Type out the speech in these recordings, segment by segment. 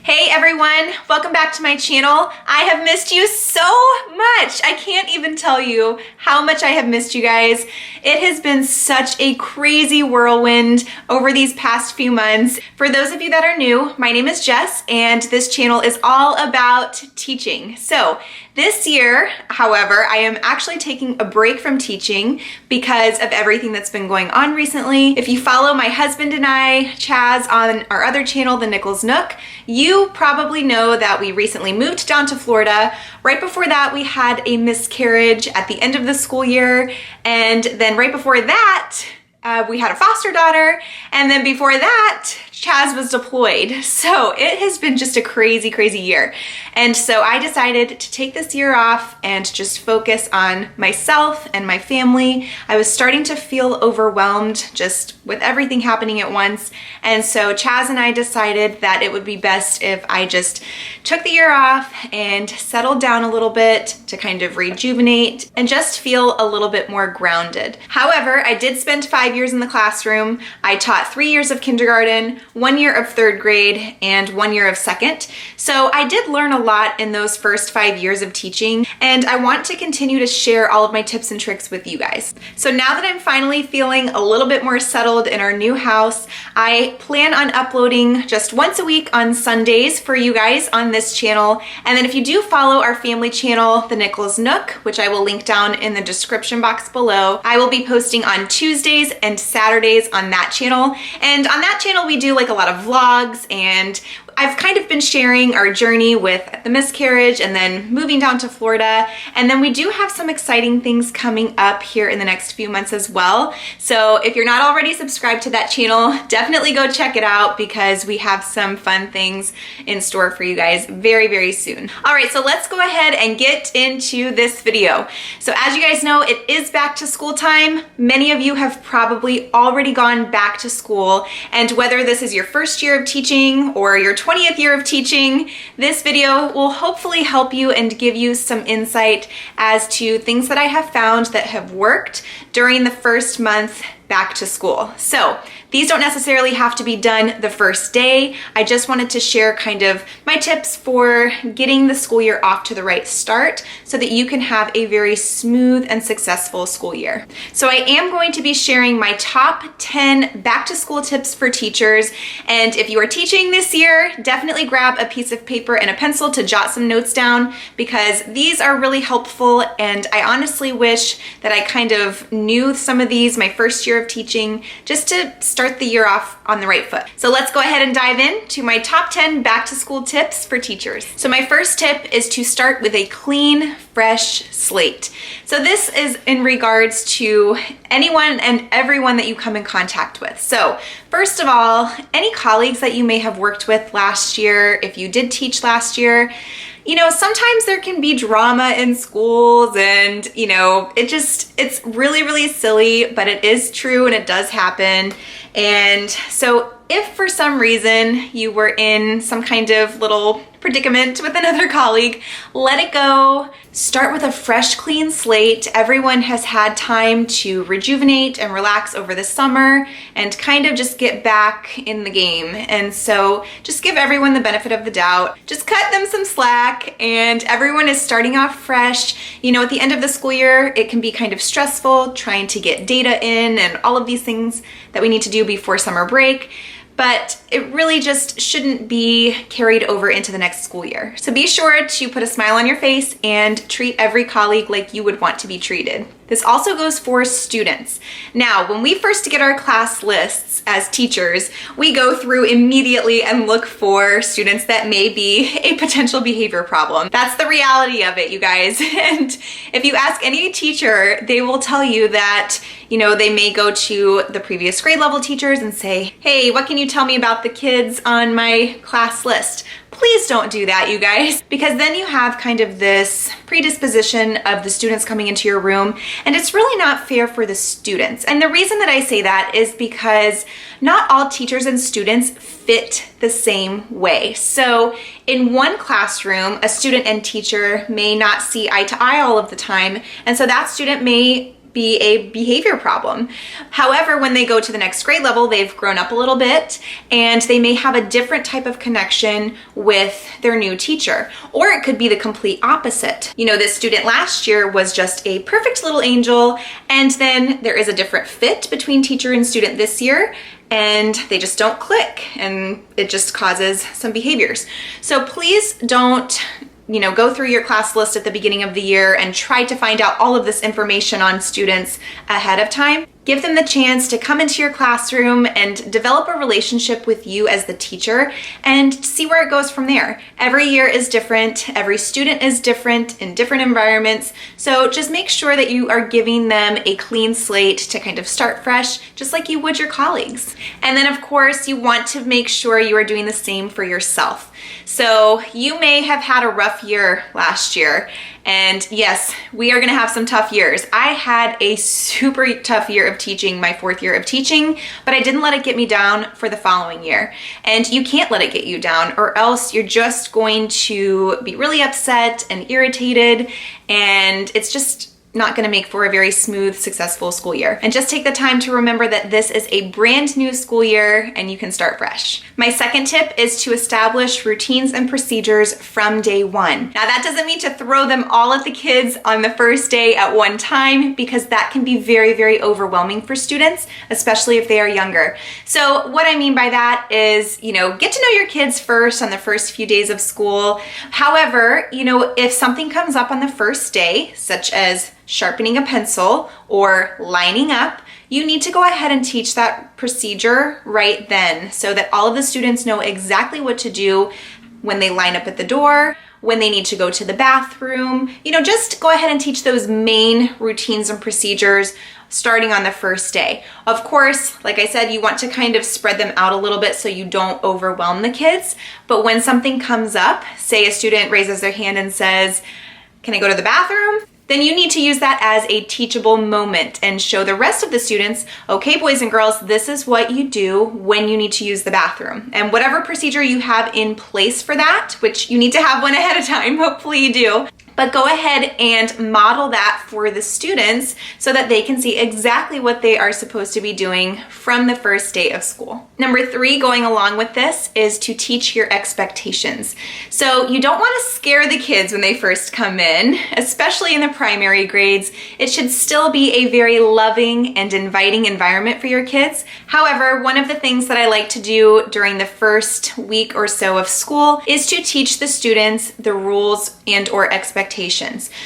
Hey everyone, welcome back to my channel. I have missed you so much. I can't even tell you how much I have missed you guys. It has been such a crazy whirlwind over these past few months. For those of you that are new, my name is Jess and this channel is all about teaching. So this year, however, I am actually taking a break from teaching because of everything that's been going on recently. If you follow my husband and I, Chaz, on our other channel, the Nichols Nook, you probably know that we recently moved down to Florida. Right before that, we had a miscarriage at the end of the school year. And then right before that, we had a foster daughter. And then before that, Chaz was deployed. So it has been just a crazy, crazy year. And so I decided to take this year off and just focus on myself and my family. I was starting to feel overwhelmed just with everything happening at once. And so Chaz and I decided that it would be best if I just took the year off and settled down a little bit to kind of rejuvenate and just feel a little bit more grounded. However, I did spend 5 years in the classroom. I taught 3 years of kindergarten, 1 year of third grade, and 1 year of second. So I did learn a lot in those first 5 years of teaching, and I want to continue to share all of my tips and tricks with you guys. So now that I'm finally feeling a little bit more settled in our new house, I plan on uploading just once a week on Sundays for you guys on this channel. And then if you do follow our family channel, the Nichols Nook, which I will link down in the description box below, I will be posting on Tuesdays and Saturdays on that channel. And on that channel, we do like a lot of vlogs, and I've kind of been sharing our journey with the miscarriage and then moving down to Florida. And then we do have some exciting things coming up here in the next few months as well. So if you're not already subscribed to that channel, definitely go check it out because we have some fun things in store for you guys very, very soon. All right, so let's go ahead and get into this video. So as you guys know, it is back to school time. Many of you have probably already gone back to school, and whether this is your first year of teaching or your 20th year of teaching, this video will hopefully help you and give you some insight as to things that I have found that have worked during the first month back to school. So these don't necessarily have to be done the first day. I just wanted to share kind of my tips for getting the school year off to the right start so that you can have a very smooth and successful school year. So I am going to be sharing my top 10 back to school tips for teachers. And if you are teaching this year, definitely grab a piece of paper and a pencil to jot some notes down because these are really helpful. And I honestly wish that I kind of knew some of these my first year of teaching just to start the year off on the right foot. So let's go ahead and dive in to my top 10 back to school tips for teachers. So my first tip is to start with a clean, fresh slate. So this is in regards to anyone and everyone that you come in contact with. So first of all, any colleagues that you may have worked with last year, if you did teach last year, you know, sometimes there can be drama in schools and, you know, it's really, really silly, but it is true and it does happen. And so if for some reason you were in some kind of little predicament with another colleague, let it go. Start with a fresh, clean slate. Everyone has had time to rejuvenate and relax over the summer and kind of just get back in the game. And so just give everyone the benefit of the doubt. Just cut them some slack and everyone is starting off fresh. You know, at the end of the school year, it can be kind of stressful trying to get data in and all of these things that we need to do before summer break. But it really just shouldn't be carried over into the next school year. So be sure to put a smile on your face and treat every colleague like you would want to be treated. This also goes for students. Now, when we first get our class lists as teachers, we go through immediately and look for students that may be a potential behavior problem. That's the reality of it, you guys. And if you ask any teacher, they will tell you that, you know, they may go to the previous grade level teachers and say, hey, what can you tell me about the kids on my class list? Please don't do that, you guys, because then you have kind of this predisposition of the students coming into your room, and it's really not fair for the students. And the reason that I say that is because not all teachers and students fit the same way. So in one classroom, a student and teacher may not see eye to eye all of the time, and so that student may be a behavior problem. However, when they go to the next grade level, they've grown up a little bit and they may have a different type of connection with their new teacher. Or it could be the complete opposite. You know, this student last year was just a perfect little angel, and then there is a different fit between teacher and student this year, and they just don't click, and it just causes some behaviors. So please don't go through your class list at the beginning of the year and try to find out all of this information on students ahead of time. Give them the chance to come into your classroom and develop a relationship with you as the teacher and see where it goes from there. Every year is different. Every student is different in different environments. So just make sure that you are giving them a clean slate to kind of start fresh, just like you would your colleagues. And then of course, you want to make sure you are doing the same for yourself. So you may have had a rough year last year. And yes, we are gonna have some tough years. I had a super tough year of teaching, my 4th year of teaching, but I didn't let it get me down for the following year. And you can't let it get you down, or else you're just going to be really upset and irritated, and it's just not going to make for a very smooth, successful school year. And just take the time to remember that this is a brand new school year and you can start fresh. My second tip is to establish routines and procedures from day one. Now that doesn't mean to throw them all at the kids on the first day at one time, because that can be very, very overwhelming for students, especially if they are younger. So what I mean by that is, get to know your kids first on the first few days of school. However, if something comes up on the first day, such as sharpening a pencil or lining up, you need to go ahead and teach that procedure right then so that all of the students know exactly what to do when they line up at the door, when they need to go to the bathroom. Just go ahead and teach those main routines and procedures starting on the first day. Of course, like I said, you want to kind of spread them out a little bit so you don't overwhelm the kids. But when something comes up, say a student raises their hand and says, "Can I go to the bathroom?" then you need to use that as a teachable moment and show the rest of the students, okay, boys and girls, this is what you do when you need to use the bathroom. And whatever procedure you have in place for that, which you need to have one ahead of time, hopefully you do, but go ahead and model that for the students so that they can see exactly what they are supposed to be doing from the first day of school. Number 3, going along with this, is to teach your expectations. So you don't want to scare the kids when they first come in, especially in the primary grades. It should still be a very loving and inviting environment for your kids. However, one of the things that I like to do during the first week or so of school is to teach the students the rules and/or expectations.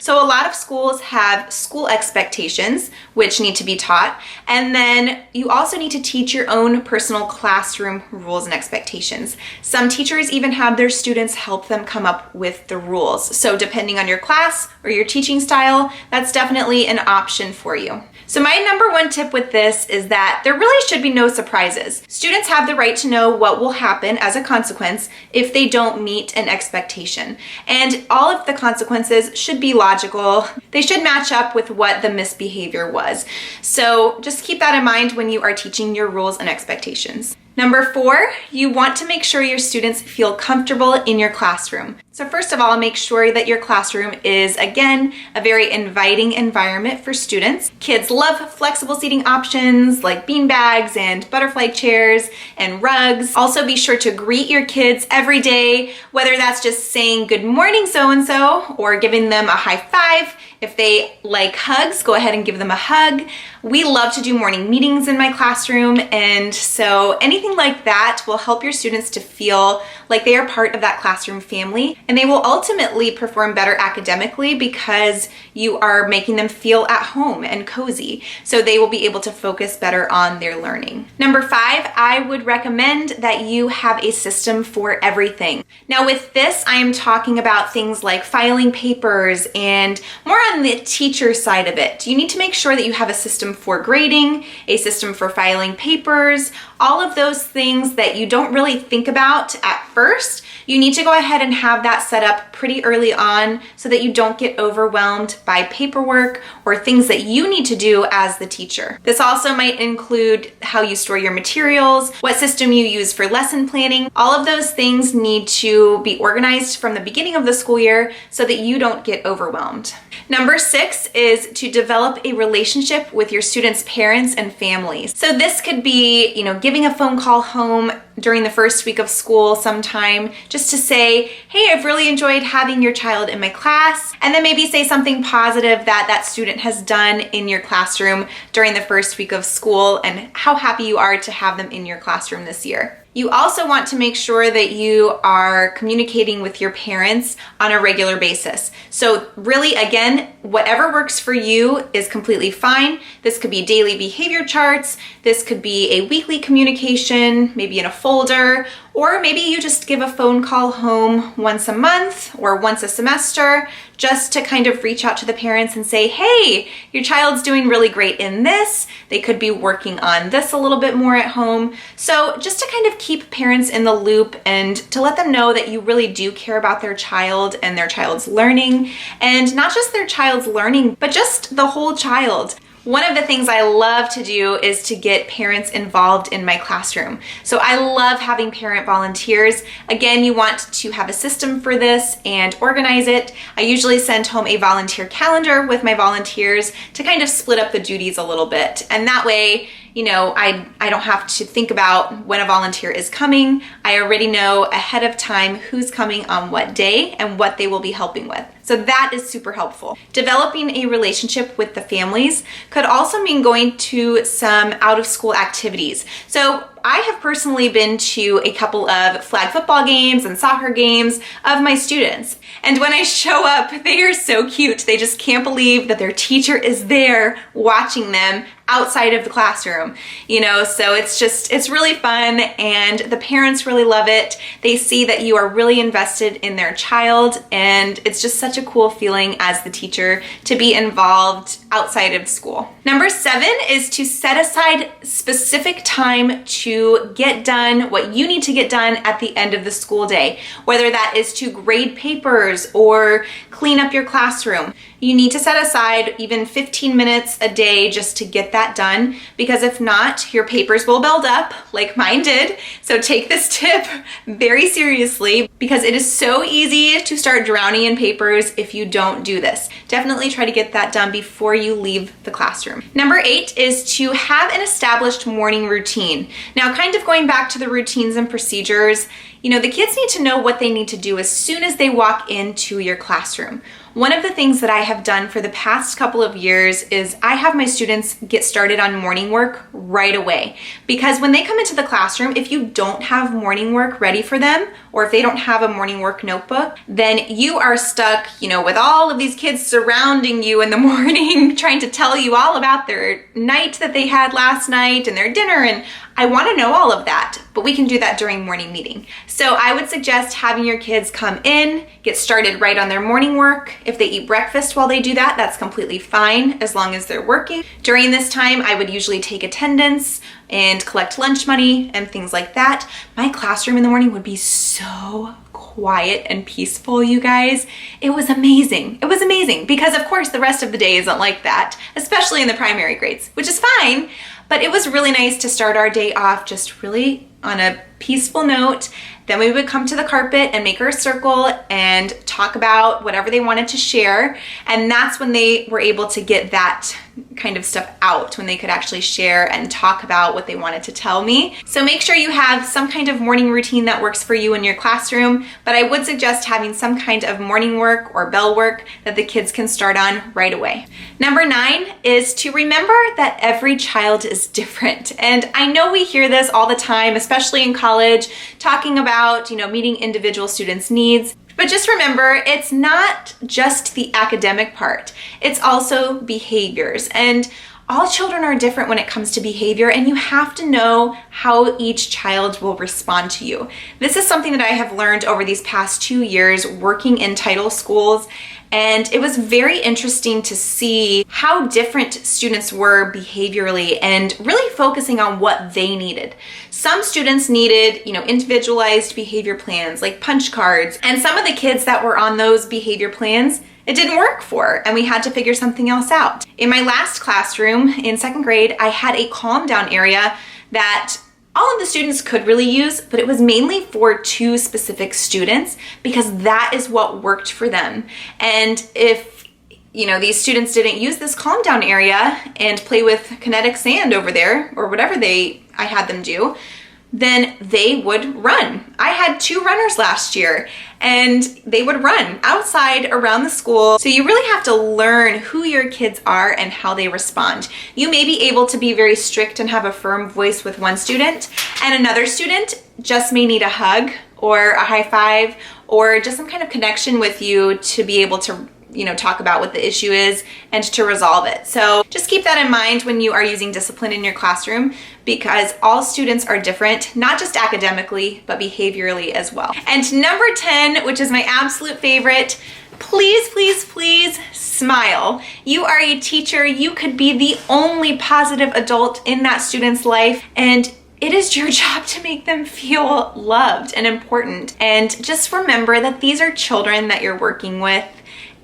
So a lot of schools have school expectations, which need to be taught, and then you also need to teach your own personal classroom rules and expectations. Some teachers even have their students help them come up with the rules. So depending on your class or your teaching style, that's definitely an option for you. So my number 1 tip with this is that there really should be no surprises. Students have the right to know what will happen as a consequence if they don't meet an expectation. And all of the consequences should be logical. They should match up with what the misbehavior was. So just keep that in mind when you are teaching your rules and expectations. Number 4, you want to make sure your students feel comfortable in your classroom. So first of all, make sure that your classroom is, again, a very inviting environment for students. Kids love flexible seating options like bean bags and butterfly chairs and rugs. Also be sure to greet your kids every day, whether that's just saying good morning so-and-so or giving them a high five. If they like hugs, go ahead and give them a hug. We love to do morning meetings in my classroom, and so anything like that will help your students to feel like they are part of that classroom family, and they will ultimately perform better academically because you are making them feel at home and cozy, so they will be able to focus better on their learning. Number 5, I would recommend that you have a system for everything. Now with this, I am talking about things like filing papers and more on the teacher side of it. You need to make sure that you have a system for grading, a system for filing papers, all of those things that you don't really think about at first. You need to go ahead and have that that set up pretty early on so that you don't get overwhelmed by paperwork or things that you need to do as the teacher. This also might include how you store your materials, what system you use for lesson planning. All of those things need to be organized from the beginning of the school year so that you don't get overwhelmed. Number 6 is to develop a relationship with your students' parents and families. So this could be, giving a phone call home during the first week of school sometime just to say, hey, I've really enjoyed having your child in my class, and then maybe say something positive that that student has done in your classroom during the first week of school and how happy you are to have them in your classroom this year. You also want to make sure that you are communicating with your parents on a regular basis. So really, again, whatever works for you is completely fine. This could be daily behavior charts. This could be a weekly communication, maybe in a folder, or maybe you just give a phone call home once a month or once a semester just to kind of reach out to the parents and say, hey, your child's doing really great in this. They could be working on this a little bit more at home. So just to kind of keep parents in the loop and to let them know that you really do care about their child and their child's learning, and not just their child's learning, but just the whole child. One of the things I love to do is to get parents involved in my classroom. So I love having parent volunteers. Again, you want to have a system for this and organize it. I usually send home a volunteer calendar with my volunteers to kind of split up the duties a little bit. And that way, I don't have to think about when a volunteer is coming. I already know ahead of time who's coming on what day and what they will be helping with. So that is super helpful. Developing a relationship with the families could also mean going to some out-of-school activities. So I have personally been to a couple of flag football games and soccer games of my students. And when I show up, they are so cute. They just can't believe that their teacher is there watching them outside of the classroom, so it's really fun, and the parents really love it. They see that you are really invested in their child, and it's just such a cool feeling as the teacher to be involved outside of school. Number 7 is to set aside specific time to get done what you need to get done at the end of the school day, whether that is to grade papers or clean up your classroom. You need to set aside even 15 minutes a day just to get that done, because if not, your papers will build up like mine did. So take this tip very seriously, because it is so easy to start drowning in papers if you don't do this. Definitely try to get that done before you leave the classroom. Number 8 is to have an established morning routine. Now, kind of going back to the routines and procedures, the kids need to know what they need to do as soon as they walk into your classroom. One of the things that I have done for the past couple of years is I have my students get started on morning work right away. Because when they come into the classroom, if you don't have morning work ready for them, or if they don't have a morning work notebook, then you are stuck, with all of these kids surrounding you in the morning, trying to tell you all about their night that they had last night and their dinner, and I want to know all of that, but we can do that during morning meeting. So I would suggest having your kids come in, get started right on their morning work. If they eat breakfast while they do that, that's completely fine as long as they're working. During this time, I would usually take attendance and collect lunch money and things like that. My classroom in the morning would be so quiet and peaceful, you guys. It was amazing. It was amazing because, of course, the rest of the day isn't like that, especially in the primary grades, which is fine. But it was really nice to start our day off just really on a peaceful note. Then we would come to the carpet and make our circle and talk about whatever they wanted to share. And that's when they were able to get that kind of stuff out, when they could actually share and talk about what they wanted to tell me. So make sure you have some kind of morning routine that works for you in your classroom, but I would suggest having some kind of morning work or bell work that the kids can start on right away. Number 9 is to remember that every child is different. And I know we hear this all the time, especially in college, talking about, meeting individual students' needs. But just remember, it's not just the academic part, it's also behaviors. And all children are different when it comes to behavior, and you have to know how each child will respond to you. This is something that I have learned over these past 2 years working in title schools, And it was very interesting to see how different students were behaviorally and really focusing on what they needed. Some students needed, individualized behavior plans like punch cards, and some of the kids that were on those behavior plans, it didn't work for, and we had to figure something else out. In my last classroom in 2nd grade, I had a calm down area that all of the students could really use, but it was mainly for 2 specific students because that is what worked for them. And if these students didn't use this calm down area and play with kinetic sand over there or whatever I had them do, then they would run. I had 2 runners last year and they would run outside around the school. So you really have to learn who your kids are and how they respond. You may be able to be very strict and have a firm voice with one student, and another student just may need a hug or a high five or just some kind of connection with you to be able to talk about what the issue is and to resolve it. So just keep that in mind when you are using discipline in your classroom, because all students are different, not just academically, but behaviorally as well. And number 10, which is my absolute favorite, please, please, please smile. You are a teacher. You could be the only positive adult in that student's life, and it is your job to make them feel loved and important. And just remember that these are children that you're working with,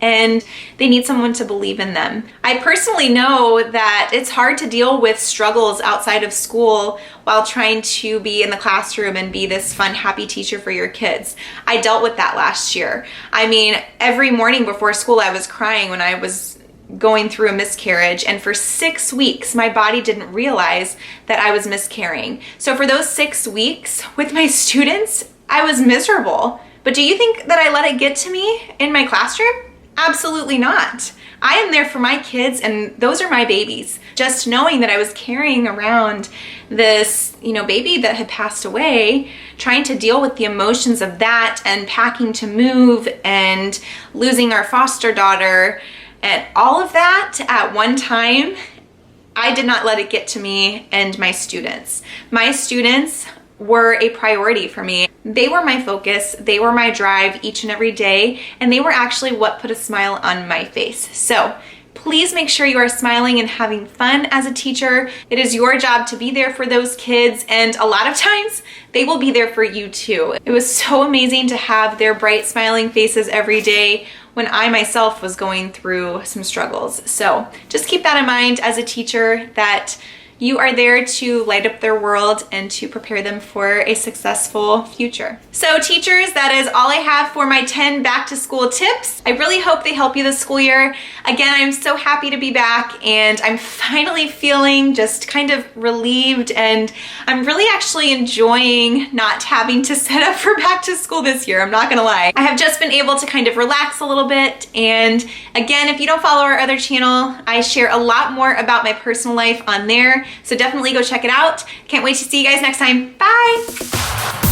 and they need someone to believe in them. I personally know that it's hard to deal with struggles outside of school while trying to be in the classroom and be this fun, happy teacher for your kids. I dealt with that last year. I mean, every morning before school I was crying when I was going through a miscarriage, and for 6 weeks my body didn't realize that I was miscarrying. So for those 6 weeks with my students, I was miserable. But do you think that I let it get to me in my classroom? Absolutely not. I am there for my kids, and those are my babies. Just knowing that I was carrying around this, baby that had passed away, trying to deal with the emotions of that and packing to move and losing our foster daughter and all of that at one time, I did not let it get to me and my students. My students were a priority for me. They were my focus, they were my drive each and every day, and they were actually what put a smile on my face. So please make sure you are smiling and having fun as a teacher. It is your job to be there for those kids, and a lot of times they will be there for you too. It was so amazing to have their bright smiling faces every day when I myself was going through some struggles. So just keep that in mind as a teacher, that you are there to light up their world and to prepare them for a successful future. So teachers, that is all I have for my 10 back to school tips. I really hope they help you this school year. Again, I'm so happy to be back, and I'm finally feeling just kind of relieved, and I'm really actually enjoying not having to set up for back to school this year. I'm not gonna lie. I have just been able to kind of relax a little bit. And again, if you don't follow our other channel, I share a lot more about my personal life on there. So definitely go check it out. Can't wait to see you guys next time. Bye.